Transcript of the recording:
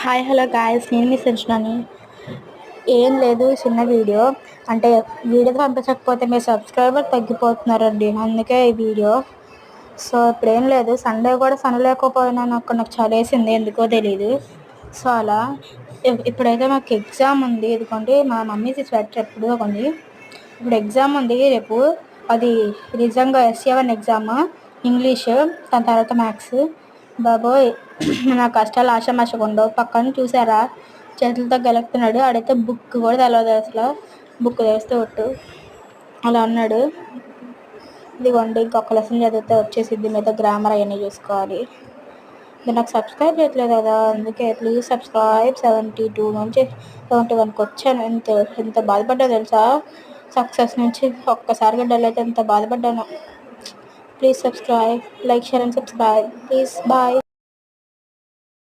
Hi hello guys, నేను మీ సంచనాని. ఏం లేదు, చిన్న వీడియో. అంటే వీడియో పంపించకపోతే మీ సబ్స్క్రైబర్ తగ్గిపోతున్నారండి, అందుకే ఈ వీడియో. సో ఇప్పుడేం లేదు, సండే కూడా సన్ లేకపోయినా నాకు చలేసింది, ఎందుకో తెలీదు. సో అలా ఇప్పుడైతే మాకు ఎగ్జామ్ ఉంది. ఇదిగోండి మా మమ్మీకి స్వెటర్ ఎప్పుడు కొంది. ఇప్పుడు ఎగ్జామ్ ఉంది రేపు. అది నిజంగా SA1 ఎగ్జామ్, ఇంగ్లీషు, దాని తర్వాత మ్యాథ్స్. బాబోయ్, నా కష్టాలు ఆషామాషగా ఉండవు. పక్కన చూసారా, చేతులతో గెలుపుతున్నాడు. ఆడైతే బుక్ కూడా తెలవదు, అసలు బుక్ తెస్తే ఒట్టు అలా అన్నాడు. ఇదిగోండి ఇంకొక లెసన్ చదివితే వచ్చేసిద్ది, మీద గ్రామర్ అవన్నీ చూసుకోవాలి. మీరు నాకు సబ్స్క్రైబ్ చేయట్లేదు కదా, అందుకే ప్లీజ్ సబ్స్క్రైబ్. 72 నుంచి 71కి వచ్చాను. ఎంత బాధపడ్డా తెలుసా, సక్సెస్ నుంచి ఒక్కసారిగా డల్ అయితే ఎంత బాధపడ్డాను. Please subscribe, like, share and subscribe please. Bye.